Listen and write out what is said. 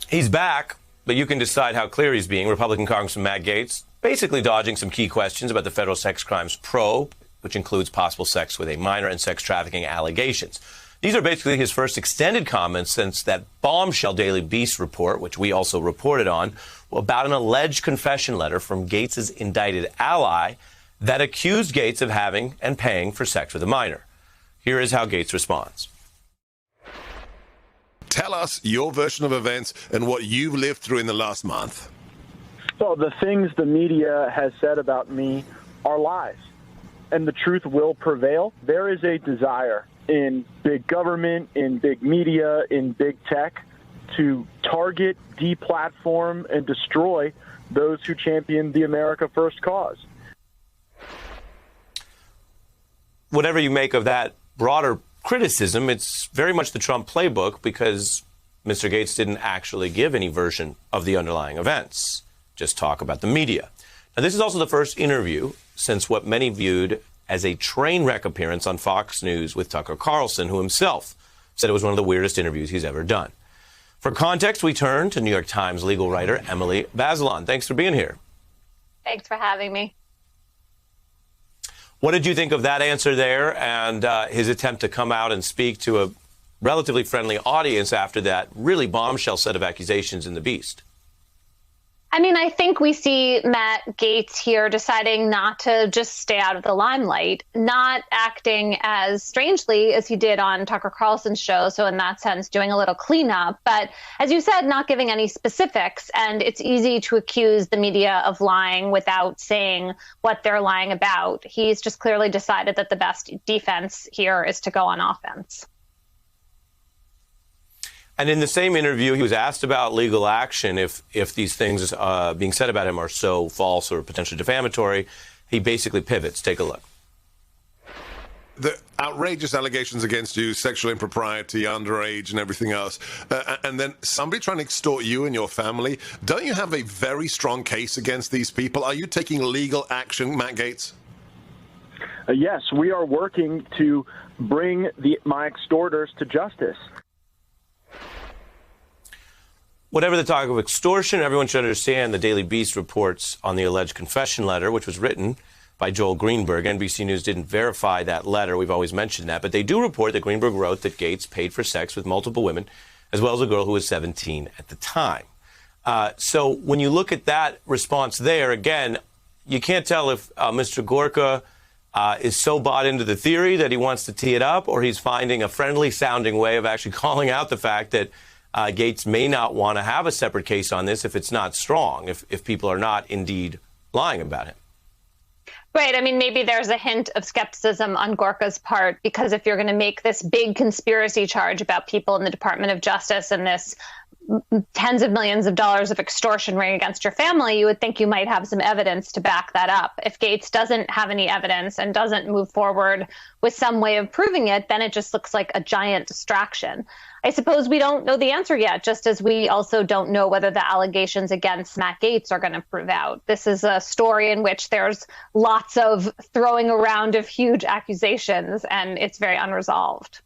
He's back, but you can decide how clear he's being. Republican Congressman Matt Gaetz basically dodging some key questions about the federal sex crimes probe, which includes possible sex with a minor and sex trafficking allegations. These are basically his first extended comments since that bombshell Daily Beast report, which we also reported on, about an alleged confession letter from Gaetz's indicted ally that accused Gaetz of having and paying for sex with a minor. Here is how Gaetz responds. Tell us your version of events and what you've lived through in the last month. So the things the media has said about me are lies, and the truth will prevail. There is a desire in big government, in big media, in big tech to target, deplatform, and destroy those who champion the America First cause. Whatever you make of that broader criticism, it's very much the Trump playbook because Mr. Gaetz didn't actually give any version of the underlying events, just talk about the media. Now, this is also the first interview since what many viewed as a train wreck appearance on Fox News with Tucker Carlson, who himself said it was one of the weirdest interviews he's ever done. For context, we turn to New York Times legal writer Emily Bazelon. Thanks for being here. Thanks for having me. What did you think of that answer there and his attempt to come out and speak to a relatively friendly audience after that really bombshell set of accusations in the Beast? I mean, I think we see Matt Gaetz here deciding not to just stay out of the limelight, not acting as strangely as he did on Tucker Carlson's show. So in that sense, doing a little cleanup. But as you said, not giving any specifics. And it's easy to accuse the media of lying without saying what they're lying about. He's just clearly decided that the best defense here is to go on offense. And in the same interview, he was asked about legal action if these things being said about him are so false or potentially defamatory. He basically pivots. Take a look. The outrageous allegations against you, sexual impropriety, underage and everything else, and then somebody trying to extort you and your family. Don't you have a very strong case against these people? Are you taking legal action, Matt Gaetz? Yes, we are working to bring my extorters to justice. Whatever the talk of extortion, everyone should understand the Daily Beast reports on the alleged confession letter, which was written by Joel Greenberg. NBC News didn't verify that letter. We've always mentioned that. But they do report that Greenberg wrote that Gaetz paid for sex with multiple women, as well as a girl who was 17 at the time. So when you look at that response there, again, you can't tell if Mr. Gorka is so bought into the theory that he wants to tee it up, or he's finding a friendly-sounding way of actually calling out the fact that Gaetz may not want to have a separate case on this if it's not strong, if people are not indeed lying about him. Right. I mean, maybe there's a hint of skepticism on Gorka's part, because if you're going to make this big conspiracy charge about people in the Department of Justice and this tens of millions of dollars of extortion ring against your family, you would think you might have some evidence to back that up. If Gaetz doesn't have any evidence and doesn't move forward with some way of proving it, then it just looks like a giant distraction. I suppose we don't know the answer yet, just as we also don't know whether the allegations against Matt Gaetz are going to prove out. This is a story in which there's lots of throwing around of huge accusations, and it's very unresolved.